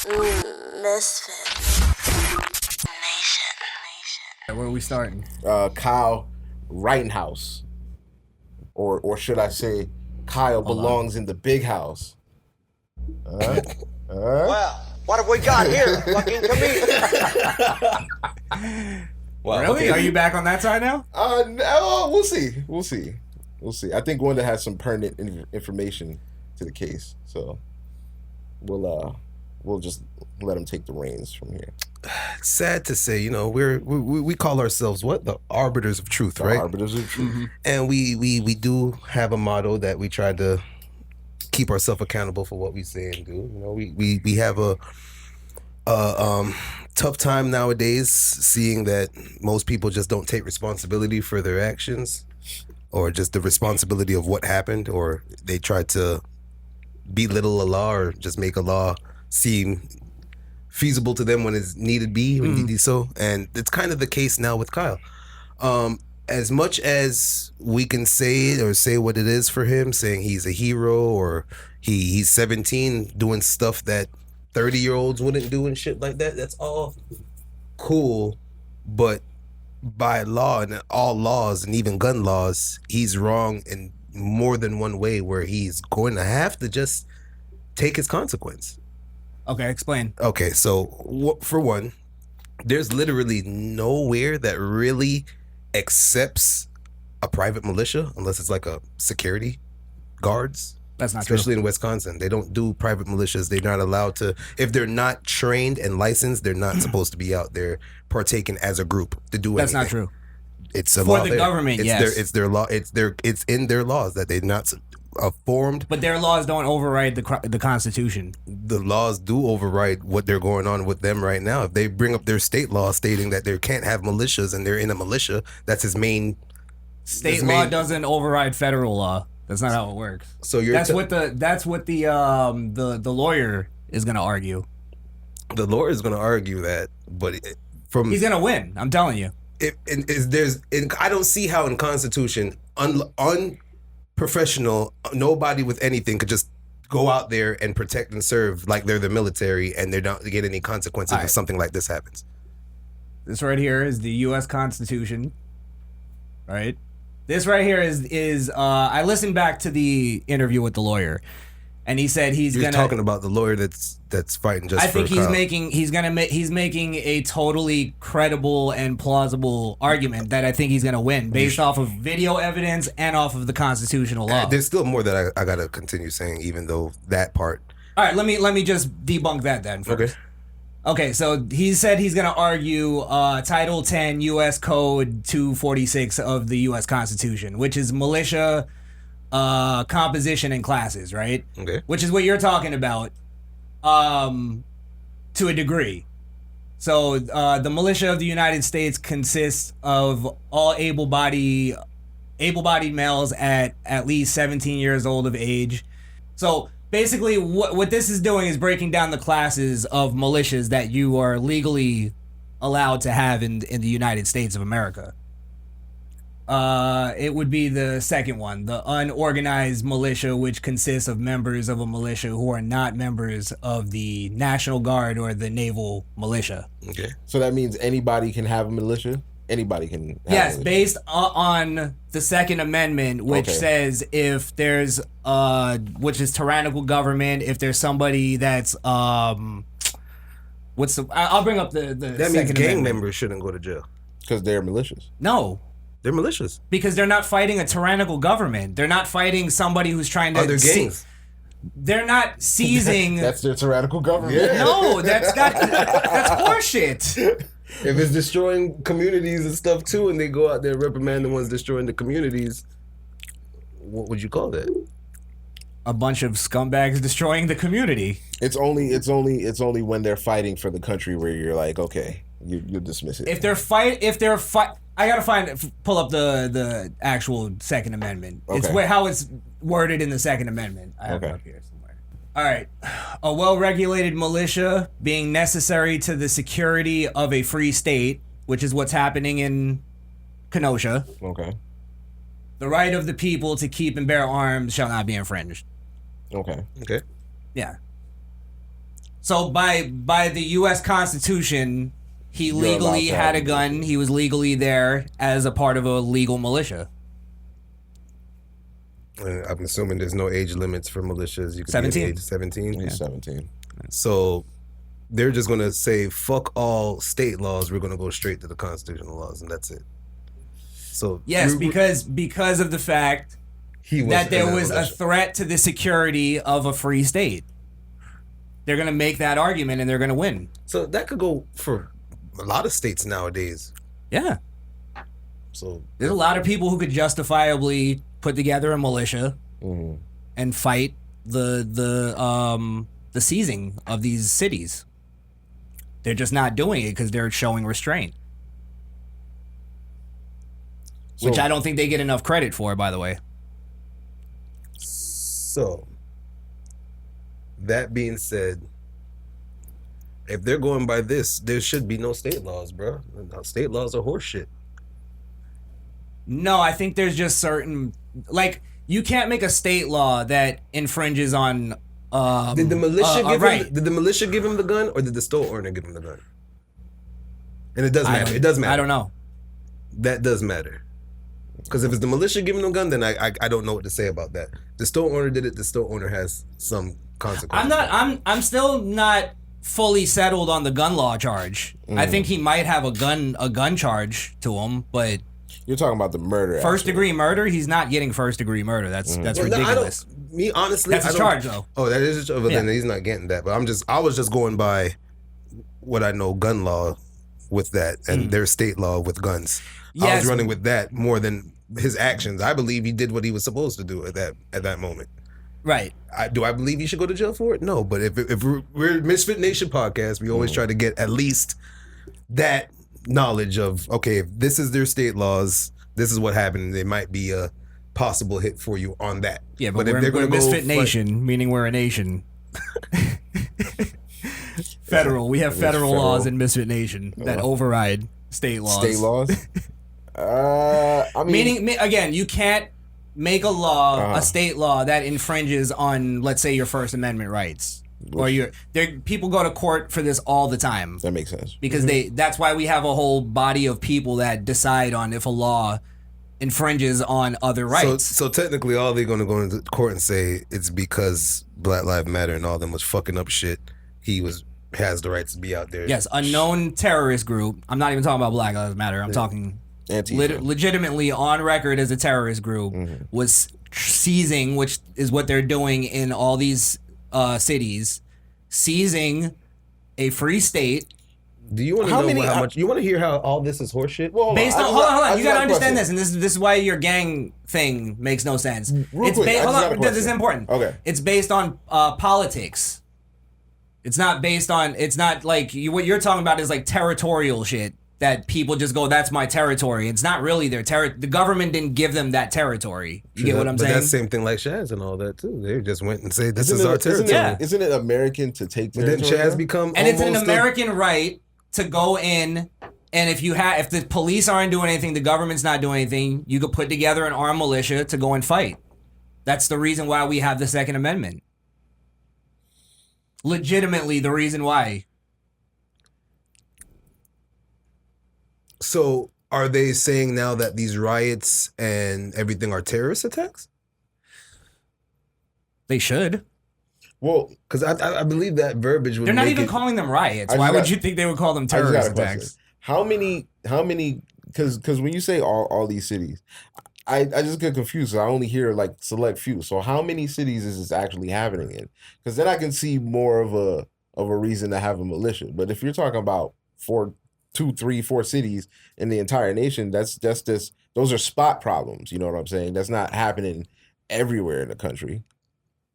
Misfit Nation. Where are we starting? Kyle Rittenhouse. Or should I say, Kyle belongs in the big house. Well, what have we got here? Fucking comedian. Well, really? Okay. Are you back on that side now? No, we'll see. I think Wunda has some pertinent information to the case, so we'll just let him take the reins from here. It's sad to say, you know, we call ourselves what? The arbiters of truth, right? Arbiters of truth. Mm-hmm. And we do have a motto that we try to keep ourselves accountable for what we say and do. You know, we have a tough time nowadays seeing that most people just don't take responsibility for their actions or just the responsibility of what happened, or they try to belittle a law or just make a law seem feasible to them when it's needed be, when needed so. And it's kind of the case now with Kyle. As much as we can say it or say what it is for him, saying he's a hero or he's 17 doing stuff that 30-year-olds wouldn't do and shit like that, that's all cool. But by law and all laws and even gun laws, he's wrong in more than one way where he's going to have to just take his consequence. Okay, explain. Okay, so for one, there's literally nowhere that really accepts a private militia unless it's like a security guards. That's not especially true. In Wisconsin. They don't do private militias. They're not allowed to. If they're not trained and licensed, they're not supposed to be out there partaking as a group to do anything. That's not true. It's a for law the there. government. It's their law. It's in their laws that they're not formed. But their laws don't override the Constitution. The laws do override what they're going on with them right now. If they bring up their state law stating that they can't have militias and they're in a militia, that's his main. State law doesn't override federal law. That's not how it works. So that's what the lawyer is going to argue. The lawyer is going to argue that, but he's going to win. I'm telling you. I don't see how in Constitution unprofessional, nobody with anything could just go out there and protect and serve like they're the military and they're not to get any consequences if something like this happens. This right here is the U.S. Constitution, right? This right here is I listened back to the interview with the lawyer, and he said You're talking about the lawyer that's fighting just. I think he's making a totally credible and plausible argument that I think he's gonna win based off of video evidence and off of the constitutional law. There's still more that I gotta continue saying, even though that part. All right, let me just debunk that then first. Okay, so he said he's going to argue Title 10 U.S. Code 246 of the U.S. Constitution, which is militia composition and classes, right? Okay. Which is what you're talking about to a degree. So the militia of the United States consists of all able-bodied males at least 17 years old of age. So basically, what this is doing is breaking down the classes of militias that you are legally allowed to have in the United States of America. It would be the second one, the unorganized militia, which consists of members of a militia who are not members of the National Guard or the Naval Militia. Okay. So that means anybody can have a militia? Anybody can have yes, a militia. based on the Second Amendment, which says if there's which is tyrannical government, if there's somebody that's I'll bring up the that means gang members shouldn't go to jail because they're militias. No, they're militias because they're not fighting a tyrannical government. They're not fighting somebody who's trying to. Other gangs. They're not seizing. That's their tyrannical government. Yeah. No, that's horseshit. If it's destroying communities and stuff too, and they go out there and reprimand the ones destroying the communities, what would you call that? A bunch of scumbags destroying the community. It's only when they're fighting for the country where you're like, okay, you dismiss it. I gotta pull up the actual Second Amendment. Okay. It's how it's worded in the Second Amendment. I have it up here somewhere. All right. A well-regulated militia being necessary to the security of a free state, which is what's happening in Kenosha. Okay. The right of the people to keep and bear arms shall not be infringed. Okay. Okay. Yeah. So by the U.S. Constitution, he You're legally allowed to had a have gun. He was legally there as a part of a legal militia. I'm assuming there's no age limits for militias. You could 17. be age 17. He's 17. So they're just gonna say fuck all state laws. We're gonna go straight to the constitutional laws, and that's it. So Yes, because of the fact that there was a threat to the security of a free state. They're gonna make that argument and they're gonna win. So that could go for a lot of states nowadays. Yeah. So There's a lot of people who could justifiably put together a militia and fight the seizing of these cities. They're just not doing it because they're showing restraint. Which I don't think they get enough credit for, by the way. So that being said, if they're going by this, there should be no state laws, bro. State laws are horseshit. No, I think there's just certain, like, you can't make a state law that infringes on Did the militia give right. him? Did the militia give him the gun, or did the store owner give him the gun? And it does matter. It does matter. I don't know. That does matter. Because if it's the militia giving him the gun, then I don't know what to say about that. The store owner did it. The store owner has some consequences. I'm still not fully settled on the gun law charge. I think he might have a gun charge to him, but You're talking about the murder. first degree murder, he's not getting first degree murder. That's ridiculous. Me honestly, That's a charge though. Oh, that is a charge. But then he's not getting that. But I was just going by what I know gun law with that and their state law with guns. Yes. I was running with that more than his actions. I believe he did what he was supposed to do at that moment. Right. Do I believe he should go to jail for it? No, but if we're Misfit Nation podcast, we always try to get at least that knowledge of, okay, if this is their state laws, this is what happened. There might be a possible hit for you on that. Yeah, but if we're Misfit Nation, meaning we're a nation. Federal. We have federal laws in Misfit Nation that override state laws. State laws? I mean, Meaning, again, you can't make a law, a state law that infringes on, let's say, your First Amendment rights. Or people go to court for this all the time. That makes sense. Because that's why we have a whole body of people that decide on if a law infringes on other rights. So technically, all they're going to go into court and say it's because Black Lives Matter and all them was fucking up shit. He has the right to be out there. Yes, a known terrorist group. I'm not even talking about Black Lives Matter. I'm talking legitimately on record as a terrorist group was seizing, which is what they're doing in all these cities, seizing a free state. Do you want to know how much? You want to hear how all this is horseshit? Well, Based on hold on. You gotta understand this, and this is why your gang thing makes no sense. This is important. Okay, it's based on politics. It's not based on. It's not like what you're talking about is like territorial shit that people just go, that's my territory. It's not really their territory. The government didn't give them that territory. You get what I'm saying? But that's the same thing like Shaz and all that too. They just went and said, this is our territory. Isn't it American to take territory? Didn't Shaz become and it's an American right to go in, and if the police aren't doing anything, the government's not doing anything, you could put together an armed militia to go and fight. That's the reason why we have the Second Amendment. Legitimately the reason why. So are they saying now that these riots and everything are terrorist attacks? They should. Well, because I believe that verbiage would. They're not even calling them riots. Why would you think they would call them terrorist attacks? How many? Because when you say all these cities, I just get confused. I only hear like select few. So how many cities is this actually happening in? Because then I can see more of a reason to have a militia. But if you're talking about 2, 3, 4 cities in the entire nation, that's just this. Those are spot problems. You know what I'm saying? That's not happening everywhere in the country.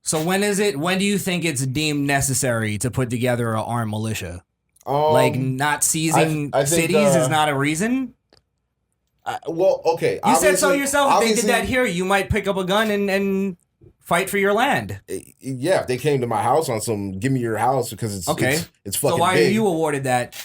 So when do you think it's deemed necessary to put together an armed militia? Like not seizing I think, cities is not a reason? Well, okay. You said so yourself. If they did that here, you might pick up a gun and fight for your land. Yeah, if they came to my house on some, give me your house because it's fucking So why big. are you awarded that?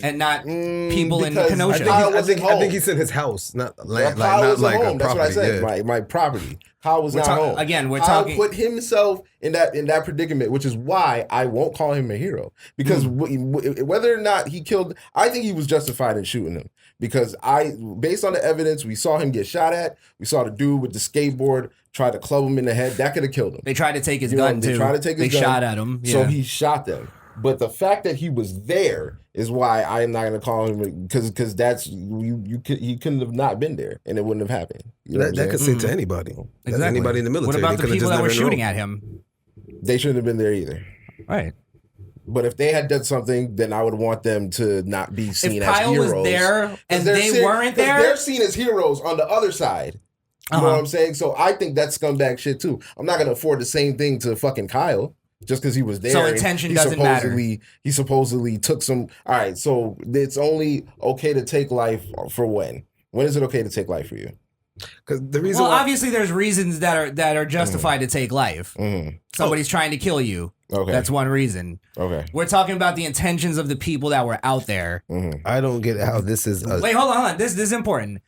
and not people in because Kenosha. I think he said his house, not land, Kyle not wasn't like home. a That's what I property. said. Yeah. My property. Kyle was not home. Again, we're Kyle talking. put himself in that predicament, which is why I won't call him a hero. Because whether or not he killed, I think he was justified in shooting him. Because based on the evidence, we saw him get shot at. We saw the dude with the skateboard try to club him in the head. That could have killed him. They tried to take his gun too. They tried to take his gun. They shot at him. Yeah. So he shot them. But the fact that he was there is why I am not going to call him, because that's he couldn't have not been there and it wouldn't have happened. You know That could say to anybody. Exactly. Anybody in the military. What about They the could've people just that were never shooting known. at him? They shouldn't have been there either. Right. But if they had done something, then I would want them to not be seen If as Kyle heroes. was there and they're they weren't there, they're seen as heroes on the other side. You know what I'm saying? So I think that's scumbag shit too. I'm not gonna afford the same thing to fucking Kyle just because he was there. So intention doesn't matter. He supposedly took some. All right, so it's only okay to take life for when? When is it okay to take life for you? Because the reason well, why, obviously, there's reasons that are justified to take life. Somebody's trying to kill you. Okay, that's one reason. Okay, we're talking about the intentions of the people that were out there. I don't get how this is. Wait, hold on. This is important.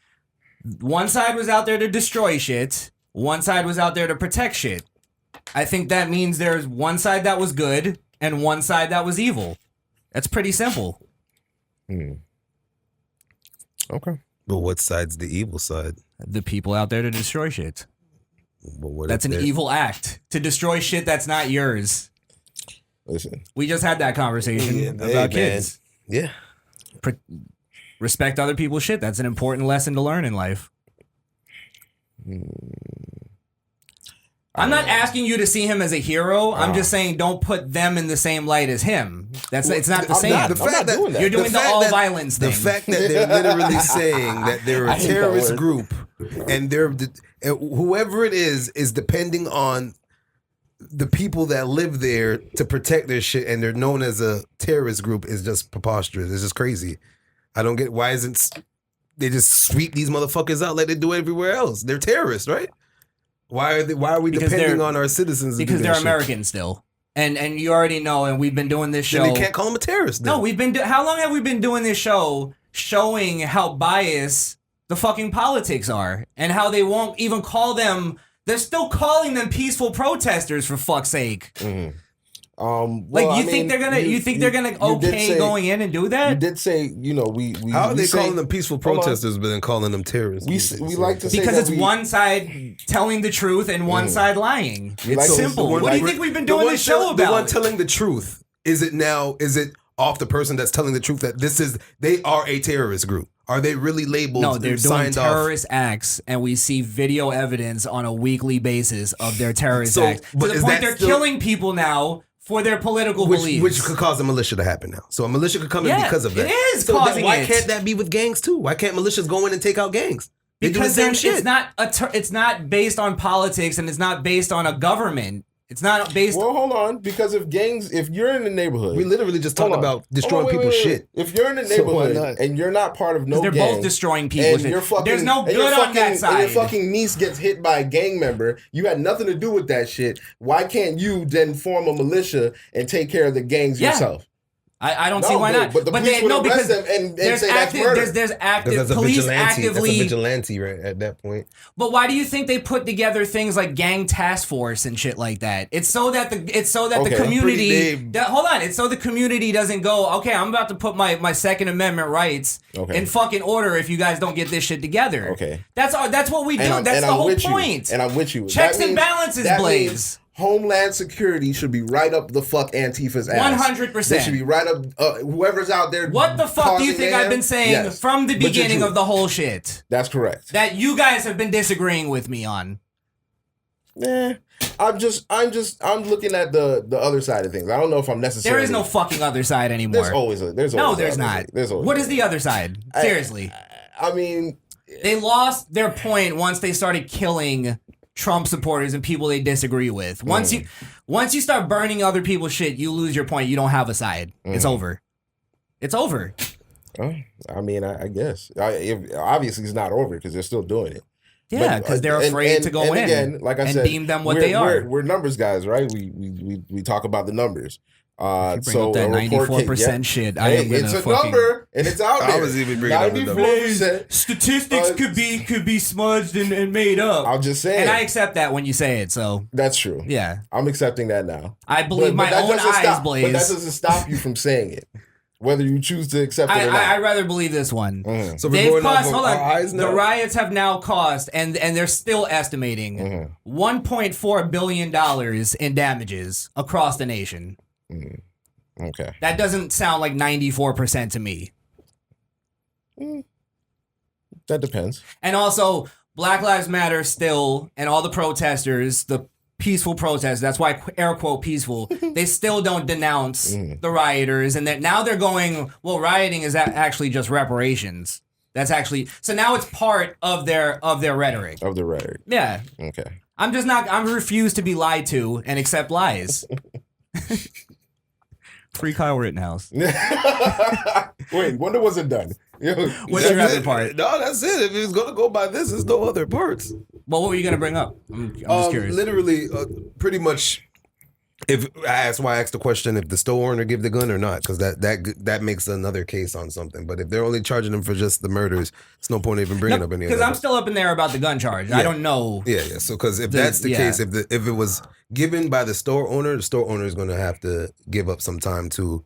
One side was out there to destroy shit. One side was out there to protect shit. I think that means there's one side that was good and one side that was evil. That's pretty simple. Okay. But what side's the evil side? The people out there to destroy shit. But that's an evil act. To destroy shit that's not yours. Listen. We just had that conversation about kids. Yeah. Respect other people's shit. That's an important lesson to learn in life. I'm not asking you to see him as a hero. I'm just saying don't put them in the same light as him. It's not the same. I'm not doing that. You're doing the all violence thing. The fact that they're literally saying that they're a terrorist group and whoever it is depending on the people that live there to protect their shit, and they're known as a terrorist group is just preposterous. It's just crazy. I don't get why isn't they just sweep these motherfuckers out like they do everywhere else? They're terrorists, right? Why are we depending on our citizens? Because they're Americans still, and you already know. And we've been doing this show. Then they can't call them a terrorist. Then. No, we've been. How long have we been doing this show, showing how biased the fucking politics are, and how they won't even call them. They're still calling them peaceful protesters, for fuck's sake. Well, you think they're gonna okay going in and do that? You did say, we how are they calling them peaceful protesters but then calling them terrorists? We like to say because that it's one side telling the truth and one side lying. It's like simple. What do you think we've been doing this show about? The one telling the truth, is it off the person that's telling the truth that they are a terrorist group? Are they really labeled? No, they're doing terrorist acts, and we see video evidence on a weekly basis of their terrorist acts. To the point they're killing people now for their political beliefs. Which could cause a militia to happen now. So a militia could come in because of that. It is causing why can't that be with gangs too? Why can't militias go in and take out gangs? Because it's not based on politics, and it's not based on a government. It's not based. Well, hold on, because if you're in the neighborhood, we literally just talked about destroying people's shit. If you're in the neighborhood and you're not part of no gang, they're both destroying people's shit. There's no good on that side. And your fucking niece gets hit by a gang member. You had nothing to do with that shit. Why can't you then form a militia and take care of the gangs yourself? I don't see why not. But the police would arrest them and say that's murder. There's active police actively. That's a vigilante right at that point. But why do you think they put together things like gang task force and shit like that? It's so that the community. Hold on. It's so the community doesn't go. Okay, I'm about to put my Second Amendment rights in fucking order if you guys don't get this shit together. Okay, that's what we do. That's the whole point. And I'm with you. Checks and balances, Blaze. Homeland Security should be right up the fuck Antifa's ass. 100%. They should be right up. Whoever's out there. What the fuck do you think I've been saying from the beginning of the whole shit? That's correct. That you guys have been disagreeing with me on. I'm looking at the other side of things. I don't know if I'm necessarily. There is no fucking other side anymore. There's always there's not. What is the other side? Seriously. I mean, they lost their point once they started killing Trump supporters and people they disagree with. Once you start burning other people's shit, you lose your point. You don't have a side. It's over. It's over. I mean, I guess. Obviously, it's not over because they're still doing it. Yeah, because they're afraid to go in again, like I said, deem them what they are. We're numbers guys, right? We talk about the numbers. Bring So up that a report 94% shit. I am it's gonna a fucking number, and it's out there. I was even bringing up the number. 94%. Statistics could be smudged and made up. I'm just saying, and I accept that when you say it. So that's true. yeah, I'm accepting that now. I believe my that own doesn't eyes, stop, Blaze. But that doesn't stop you from saying it, whether you choose to accept it or not. I'd rather believe this one. So we're They've going off cost. of Hold our on. eyes now? The riots have now cost, and they're still estimating $1.4 billion in damages across the nation. Okay. That doesn't sound like 94% to me. That depends. And also, Black Lives Matter still, and all the protesters, the peaceful protesters, that's why air quote peaceful, they still don't denounce the rioters. And that now they're going, well, rioting is actually just reparations. That's actually, so now it's part of their rhetoric. Of the rhetoric. Yeah. Okay. I'm refused to be lied to and accept lies. Free Kyle Rittenhouse. Wait, Wunda wasn't done. What's your other part? No, that's it. If it's gonna go by this, there's no other parts. Well, what were you gonna bring up? I'm just curious. Literally, pretty much. That's why I asked the question if the store owner give the gun or not, because that makes another case on something. But if they're only charging them for just the murders, it's no point even bringing up any. Because I'm still up in there about the gun charge. Yeah. I don't know. Yeah. So because if that's the case, if it was given by the store owner is going to have to give up some time to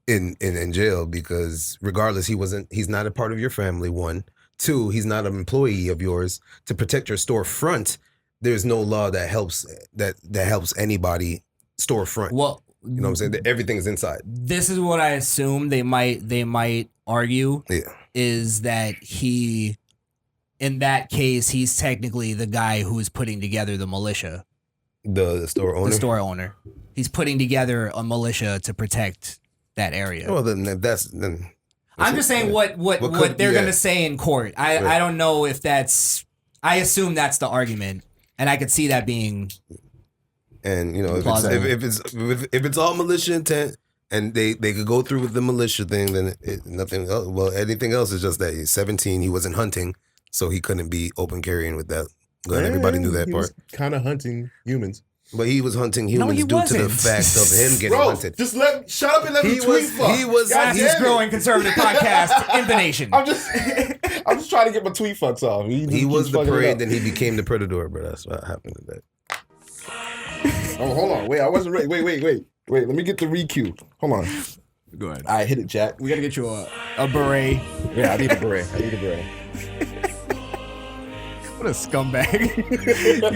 in jail, because regardless, he's not a part of your family. 1, 2, he's not an employee of yours. To protect your storefront, there's no law that helps anybody storefront. Well, you know what I'm saying? Everything is inside. This is what I assume they might argue. Yeah. Is that in that case, he's technically the guy who's putting together the militia. The store owner? The store owner. He's putting together a militia to protect that area. Well, then I'm just saying what they're going to say in court. I don't know if that's... I assume that's the argument. And I could see that being... And if it's all militia intent and they could go through with the militia thing, then nothing else. Well, anything else is just that he's 17. He wasn't hunting, so he couldn't be open carrying with that gun. Everybody knew that part. Kind of hunting humans, but he was hunting humans due to the fact of him getting hunted. Just shut up and let me tweet. Fastest growing conservative podcast in the nation. I'm just trying to get my tweet fucks off. He was the prey, then he became the predator, bro. That's what happened to that. Oh, hold on. Wait, I wasn't ready. Wait. Let me get the re-cue. Hold on. Go ahead. I hit it, Jack. We gotta get you a beret. Yeah, I need a beret. What a scumbag. No.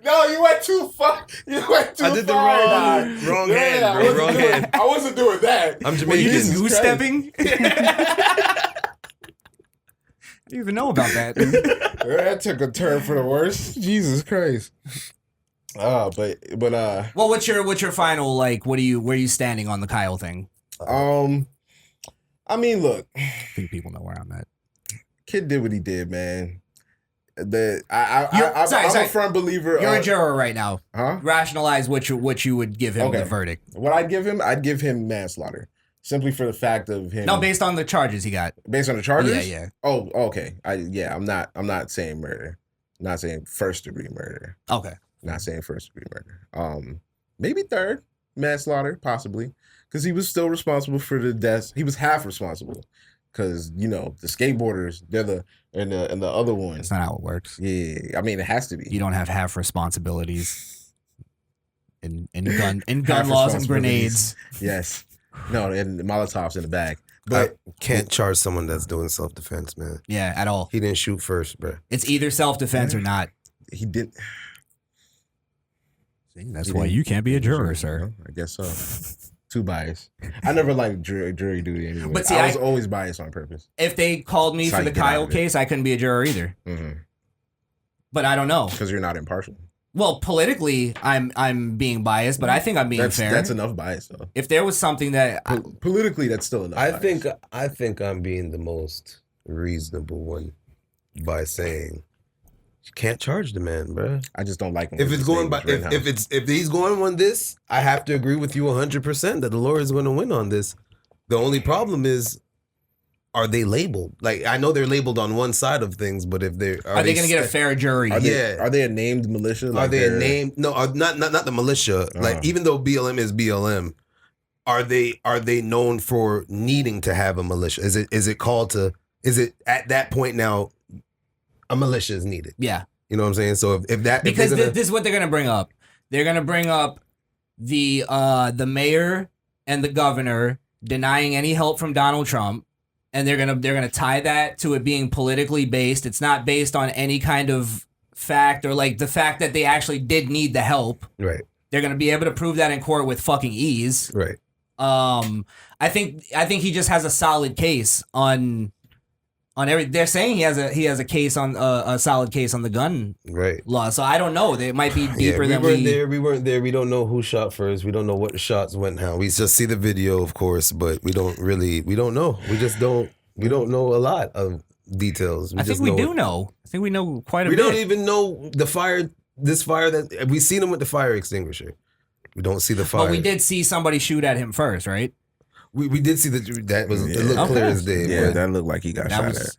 No, you went too far. I did the wrong hand. I wasn't doing that. I'm Jamaican. Were you just goose stepping? I didn't even know about that. That took a turn for the worse. Jesus Christ. Well, what's your final, like, where are you standing on the Kyle thing? I mean, look, I think people know where I'm at. Kid did what he did, man. I'm a firm believer. You're a juror right now. Huh? Rationalize what you would give him the verdict. What I'd give him manslaughter. Simply for the fact of him. No, based on the charges he got. Based on the charges? Yeah. Oh, okay. I'm not saying murder. I'm not saying first degree murder. Okay. Not saying first degree murder. Maybe third manslaughter, possibly, because he was still responsible for the deaths. He was half responsible, because the skateboarders, they're and the other one. That's not how it works. Yeah, I mean it has to be. You don't have half responsibilities in gun laws and grenades. Yes. No, and Molotovs in the bag. But I can't charge someone that's doing self-defense, man. Yeah, at all. He didn't shoot first, bro. It's either self-defense or not. He didn't. See, that's why you can't be a juror, sir. I guess so. Too biased. I never liked jury duty anyway. But see, I was always biased on purpose. If they called me for the Kyle case, I couldn't be a juror either. Mm-hmm. But I don't know. Because you're not impartial. Well, politically, I'm being biased, but I think I'm being fair. That's enough bias, though. If there was something that politically, that's still enough. I think I'm being the most reasonable one by saying you can't charge the man, bro. I just don't like him. If it's going by if he's going on this, I have to agree with you 100% that the lawyer is going to win on this. The only problem is, are they labeled? Like, I know they're labeled on one side of things, but if they're are they going to get a fair jury? Are they a named militia? Are they a name? No, not the militia. Like, even though BLM is BLM, are they known for needing to have a militia? Is it at that point now a militia is needed? Yeah. You know what I'm saying? So if this is what they're going to bring up. They're going to bring up the mayor and the governor denying any help from Donald Trump, and they're gonna tie that to it being politically based. It's not based on any kind of fact or like the fact that they actually did need the help. Right. They're gonna be able to prove that in court with fucking ease. Right. I think he just has a solid case on every. They're saying he has a case on a solid case on the gun law. So I don't know. They might be deeper than we weren't there. We don't know who shot first. We don't know what the shots went how. We just see the video, of course, but we don't know. We don't know a lot of details. I think we do know. I think we know quite a bit. We don't even know this fire that we seen him with the fire extinguisher. We don't see the fire. But we did see somebody shoot at him first, right? We did see that was it looked clear as day. Yeah, that looked like he got shot at.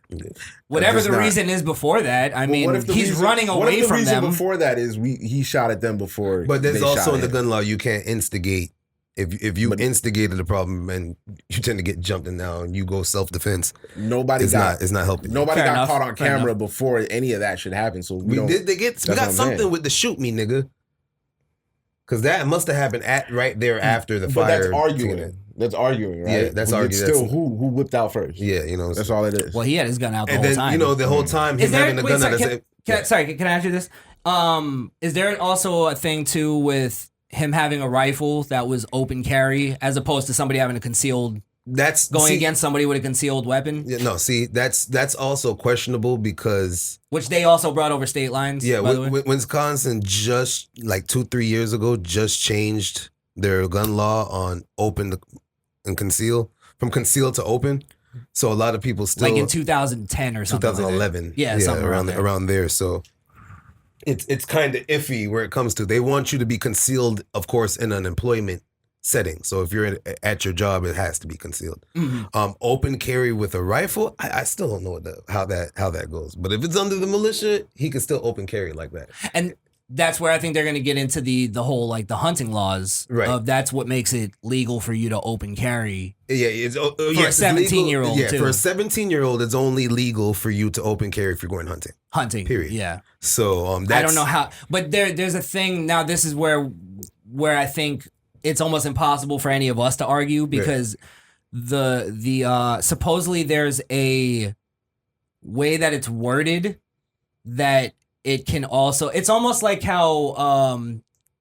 Whatever the reason is before that, I mean, he's running away from them. Before that is he shot at them before. But there's also in the gun law, you can't instigate. If you instigated the problem and you tend to get jumped in now and you go self-defense, it's not helping. Nobody got caught on camera before any of that should happen. So we got something with the shoot me, nigga. Because that must have happened right there after the fire. But that's arguing, right? Yeah, that's arguing. It's still who whipped out first. Yeah, you know. That's all it is. Well, he had his gun out the whole time. You know, the whole time he's having the gun out. Can I ask you this? Is there also a thing too with him having a rifle that was open carry as opposed to somebody having a concealed? Against somebody with a concealed weapon? Yeah, no, see, that's also questionable because... Which they also brought over state lines, yeah, Wisconsin just, like 2-3 years ago, just changed their gun law on open and conceal, from conceal to open. So a lot of people still... Like in 2010 or something 2011. Like yeah, something around there. So it's kind of iffy where it comes to... They want you to be concealed, of course, in an employment setting. So if you're at your job, it has to be concealed. Mm-hmm. Open carry with a rifle, I still don't know how that goes. But if it's under the militia, he can still open carry like that. And that's where I think they're going to get into the whole like the hunting laws. Right. That's what makes it legal for you to open carry. Yeah, it's for a 17-year-old. Yeah, for a 17-year-old, it's only legal for you to open carry if you're going hunting. Hunting. Period. Yeah. So I don't know how, but there's a thing now. This is where I think it's almost impossible for any of us to argue because the supposedly there's a way that it's worded that it can also, it's almost like how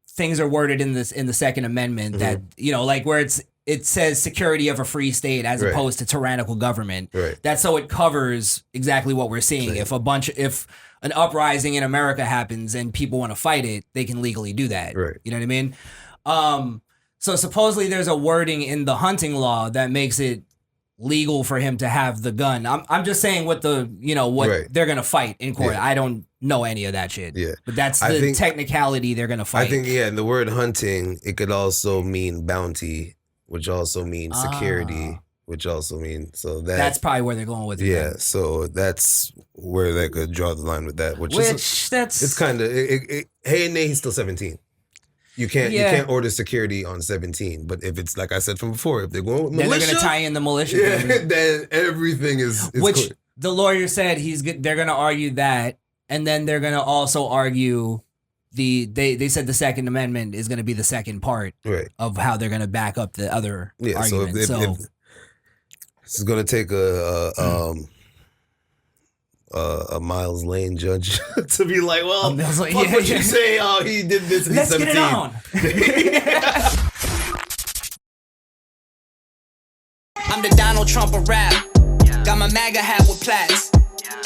things are worded in the Second Amendment, mm-hmm. that, you know, like where it says security of a free state as opposed to tyrannical government. Right. That's so it covers exactly what we're seeing. Right. If an uprising in America happens and people want to fight it, they can legally do that. Right. You know what I mean? So supposedly there's a wording in the hunting law that makes it legal for him to have the gun. I'm just saying what they're gonna fight in court. Yeah. I don't know any of that shit. Yeah. But that's the technicality they're gonna fight. I think in the word hunting, it could also mean bounty, which also means security, which also means that's probably where they're going with it. Yeah, then. So that's where they could draw the line with that. It's kind of hey and nay, he's still 17. You can't order security on 17, but if it's like I said from before, if they're going with militia, then they're going to tie in the militia. Yeah, then everything is which clear. The lawyer said they're going to argue that, and then they're going to also argue they said the Second Amendment is going to be the second part of how they're going to back up the other argument. So if this is going to take a Miles Lane judge to be like, well, what you say? Oh, he did this. And let's he's 17. Get it on. I'm the Donald Trump of rap. Got my MAGA hat with plaits,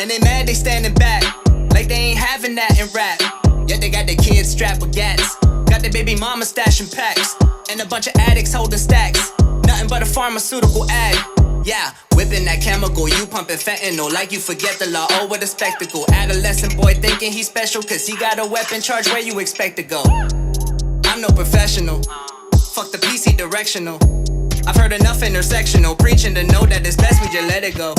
and they mad they standing back like they ain't having that in rap. Yet they got their kids strapped with gats, got their baby mama stashing packs, and a bunch of addicts holding stacks. Nothing but a pharmaceutical ad. Yeah, whipping that chemical, you pumping fentanyl like you forget the law. Oh, what a spectacle. Adolescent boy thinking he's special cause he got a weapon charge. Where you expect to go? I'm no professional. Fuck the PC directional. I've heard enough intersectional preaching to know that it's best we just let it go.